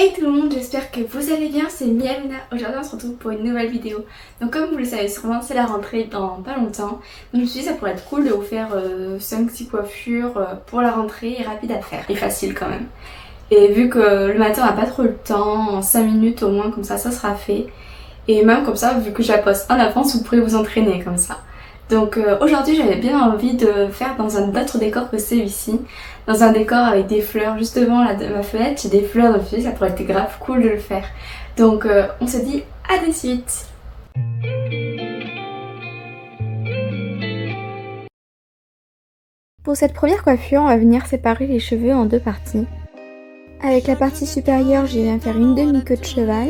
Hey tout le monde, j'espère que vous allez bien, c'est Miamina. Aujourd'hui on se retrouve pour une nouvelle vidéo. Donc comme vous le savez sûrement, c'est la rentrée dans pas longtemps. Donc je me suis dit ça pourrait être cool de vous faire 5-6 coiffures pour la rentrée et rapide à faire. Et facile quand même. Et vu que le matin on n'a pas trop le temps, en 5 minutes au moins comme ça sera fait. Et même comme ça, vu que je la poste en avance, vous pourrez vous entraîner comme ça. Donc aujourd'hui j'avais bien envie de faire dans un autre décor que celui-ci. Dans un décor avec des fleurs juste devant ma fenêtre, j'ai des fleurs donc je me suis dit ça pourrait être grave cool de le faire. Donc on se dit à de suite. Pour cette première coiffure, on va venir séparer les cheveux en deux parties. Avec la partie supérieure, je viens faire une demi-queue de cheval.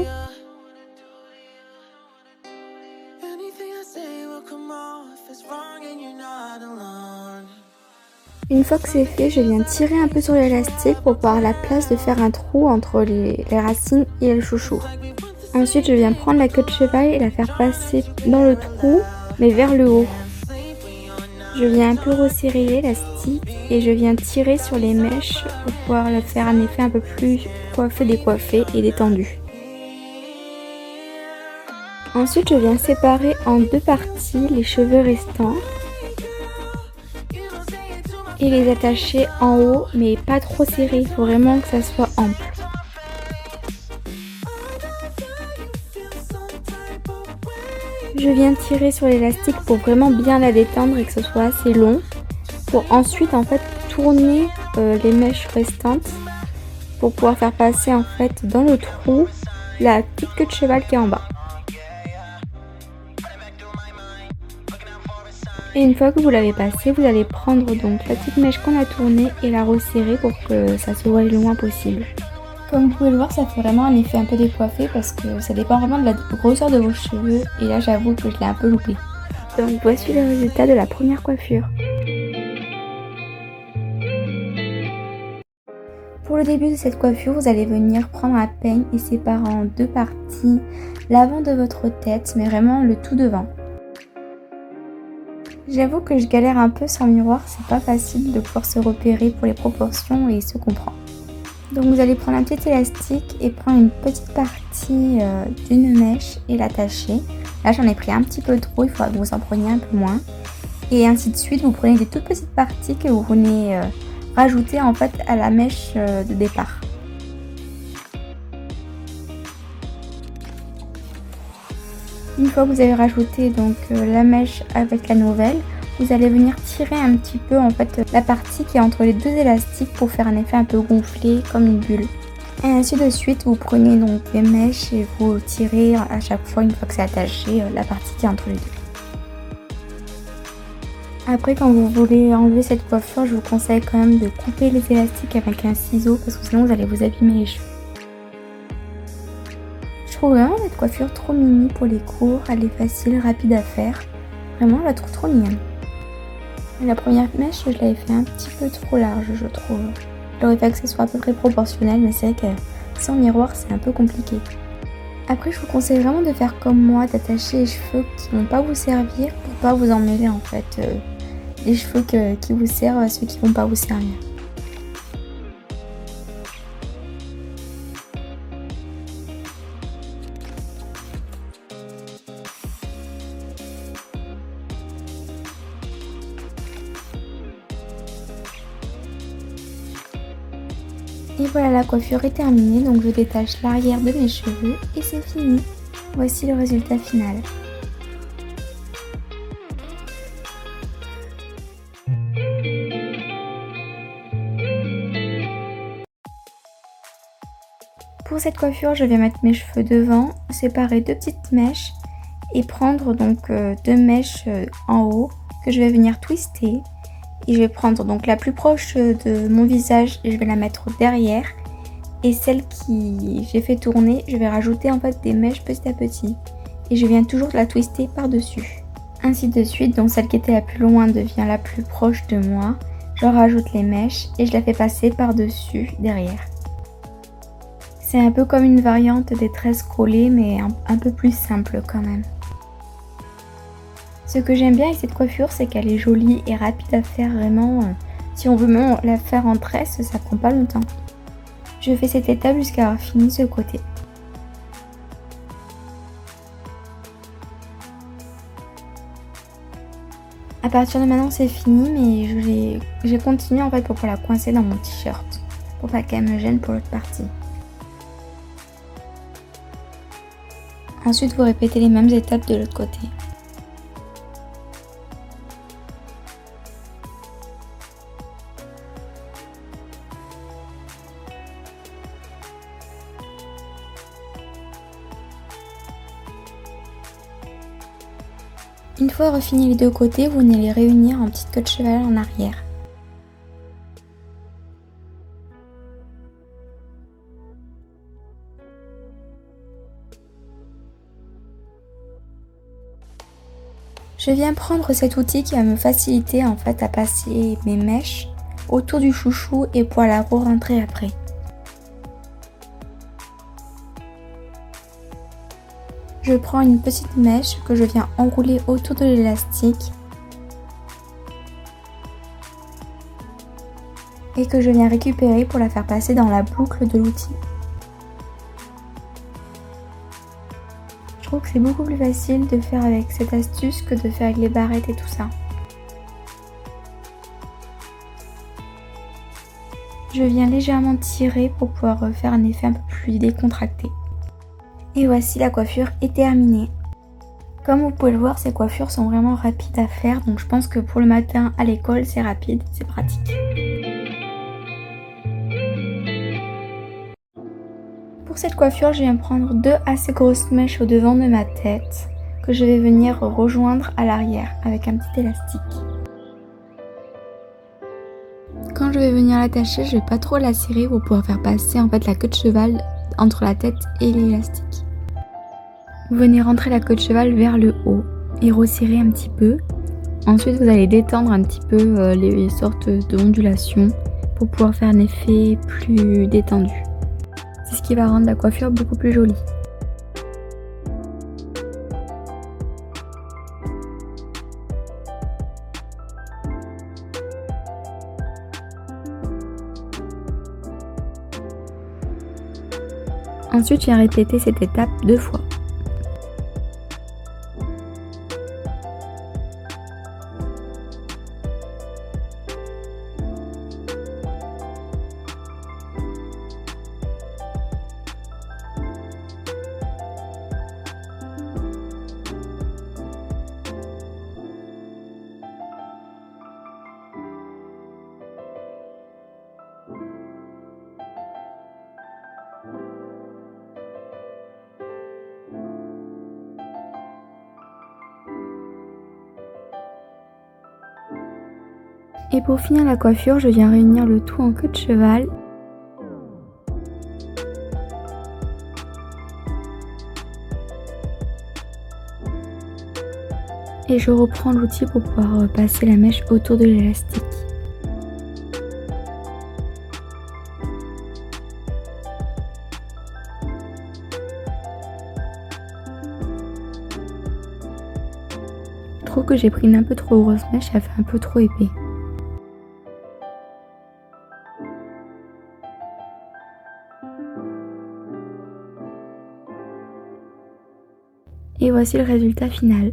Une fois que c'est fait, je viens tirer un peu sur l'élastique pour avoir la place de faire un trou entre les racines et le chouchou. Ensuite, je viens prendre la queue de cheval et la faire passer dans le trou, mais vers le haut. Je viens un peu resserrer l'élastique et je viens tirer sur les mèches pour pouvoir le faire un effet un peu plus coiffé, décoiffé et détendu. Ensuite, je viens séparer en deux parties les cheveux restants et les attacher en haut, mais pas trop serré, il faut vraiment que ça soit ample. Je viens tirer sur l'élastique pour vraiment bien la détendre et que ce soit assez long, pour ensuite en fait tourner les mèches restantes pour pouvoir faire passer en fait dans le trou la petite queue de cheval qui est en bas. Et une fois que vous l'avez passé, vous allez prendre donc la petite mèche qu'on a tournée et la resserrer pour que ça se voie le moins possible. Comme vous pouvez le voir, ça fait vraiment un effet un peu décoiffé parce que ça dépend vraiment de la grosseur de vos cheveux et là j'avoue que je l'ai un peu loupé. Donc voici le résultat de la première coiffure. Pour le début de cette coiffure, vous allez venir prendre un peigne et séparer en deux parties l'avant de votre tête, mais vraiment le tout devant. J'avoue que je galère un peu sans miroir, c'est pas facile de pouvoir se repérer pour les proportions et se comprendre. Donc vous allez prendre un petit élastique et prendre une petite partie d'une mèche et l'attacher. Là j'en ai pris un petit peu trop, il faudra que vous en preniez un peu moins. Et ainsi de suite, vous prenez des toutes petites parties que vous venez rajouter en fait à la mèche de départ. Une fois que vous avez rajouté donc la mèche avec la nouvelle, vous allez venir tirer un petit peu en fait la partie qui est entre les deux élastiques pour faire un effet un peu gonflé comme une bulle. Et ainsi de suite, vous prenez donc les mèches et vous tirez à chaque fois une fois que c'est attaché la partie qui est entre les deux. Après, quand vous voulez enlever cette coiffure, je vous conseille quand même de couper les élastiques avec un ciseau parce que sinon vous allez vous abîmer les cheveux. Je trouve vraiment cette coiffure trop mini pour les cours, elle est facile, rapide à faire. Vraiment, je la trouve trop mignonne. Et la première mèche, je l'avais fait un petit peu trop large, je trouve. J'aurais fait que ce soit à peu près proportionnel, mais c'est vrai que sans miroir, c'est un peu compliqué. Après, je vous conseille vraiment de faire comme moi, d'attacher les cheveux qui ne vont pas vous servir pour pas vous emmêler en fait. Les cheveux qui vous servent à ceux qui ne vont pas vous servir. Et voilà, la coiffure est terminée, donc je détache l'arrière de mes cheveux et c'est fini. Voici le résultat final. Pour cette coiffure, je vais mettre mes cheveux devant, séparer deux petites mèches et prendre donc deux mèches en haut que je vais venir twister. Et je vais prendre donc la plus proche de mon visage et je vais la mettre derrière. Et celle qui j'ai fait tourner, je vais rajouter en fait des mèches petit à petit. Et je viens toujours la twister par-dessus. Ainsi de suite, donc celle qui était la plus loin devient la plus proche de moi. Je rajoute les mèches et je la fais passer par-dessus derrière. C'est un peu comme une variante des tresses collées mais un peu plus simple quand même. Ce que j'aime bien avec cette coiffure, c'est qu'elle est jolie et rapide à faire vraiment. Si on veut même la faire en tresse, ça prend pas longtemps. Je fais cette étape jusqu'à avoir fini ce côté. À partir de maintenant c'est fini, mais j'ai continué en fait pour pas la coincer dans mon t-shirt, pour pas qu'elle me gêne pour l'autre partie. Ensuite vous répétez les mêmes étapes de l'autre côté. Une fois refini les deux côtés, vous venez les réunir en petite queue de cheval en arrière. Je viens prendre cet outil qui va me faciliter en fait à passer mes mèches autour du chouchou et pour la re-rentrer après. Je prends une petite mèche que je viens enrouler autour de l'élastique et que je viens récupérer pour la faire passer dans la boucle de l'outil. Je trouve que c'est beaucoup plus facile de faire avec cette astuce que de faire avec les barrettes et tout ça. Je viens légèrement tirer pour pouvoir faire un effet un peu plus décontracté. Et voici, la coiffure est terminée. Comme vous pouvez le voir, ces coiffures sont vraiment rapides à faire, donc je pense que pour le matin à l'école, c'est rapide, c'est pratique. Pour cette coiffure, je viens prendre deux assez grosses mèches au devant de ma tête que je vais venir rejoindre à l'arrière avec un petit élastique. Quand je vais venir l'attacher, je vais pas trop la serrer pour pouvoir faire passer en fait la queue de cheval entre la tête et l'élastique. Vous venez rentrer la queue de cheval vers le haut et resserrer un petit peu. Ensuite, vous allez détendre un petit peu les sortes d'ondulations pour pouvoir faire un effet plus détendu. C'est ce qui va rendre la coiffure beaucoup plus jolie. Ensuite, je viens répéter cette étape 2 fois. Et pour finir la coiffure, je viens réunir le tout en queue de cheval. Et je reprends l'outil pour pouvoir passer la mèche autour de l'élastique. Je trouve que j'ai pris une un peu trop grosse mèche, ça fait un peu trop épais. Et voici le résultat final.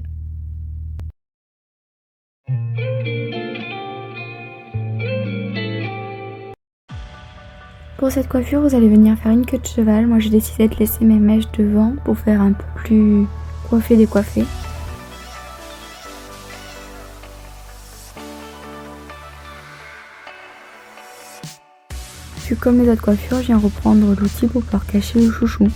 Pour cette coiffure, vous allez venir faire une queue de cheval. Moi, j'ai décidé de laisser mes mèches devant pour faire un peu plus coiffé décoiffé. Puis comme les autres coiffures, je viens reprendre l'outil pour pouvoir cacher le chouchou.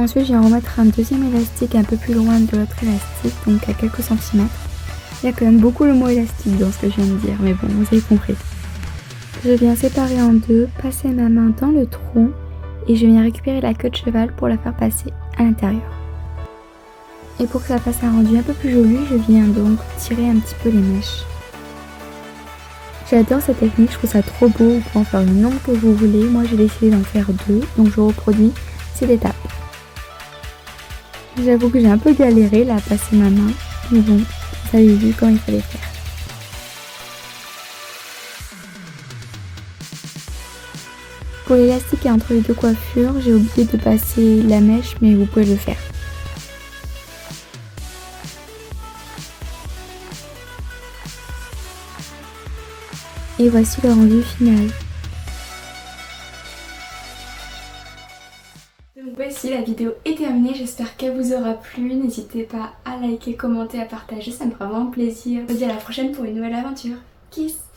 Ensuite, je viens remettre un deuxième élastique un peu plus loin de l'autre élastique, donc à quelques centimètres. Il y a quand même beaucoup le mot élastique dans ce que je viens de dire, mais bon, vous avez compris. Je viens séparer en deux, passer ma main dans le tronc et je viens récupérer la queue de cheval pour la faire passer à l'intérieur. Et pour que ça fasse un rendu un peu plus joli, je viens donc tirer un petit peu les mèches. J'adore cette technique, je trouve ça trop beau, vous pouvez en faire le nombre que vous voulez. Moi j'ai décidé d'en faire 2, donc je reproduis cette étape. J'avoue que j'ai un peu galéré là à passer ma main, mais bon, vous avez vu comment il fallait faire. Pour l'élastique et entre les deux coiffures, j'ai oublié de passer la mèche, mais vous pouvez le faire. Et voici le rendu final. Donc voici, la vidéo est terminée, j'espère qu'elle vous aura plu. N'hésitez pas à liker, commenter, à partager, ça me fera vraiment plaisir. Je vous dis à la prochaine pour une nouvelle aventure. Kiss!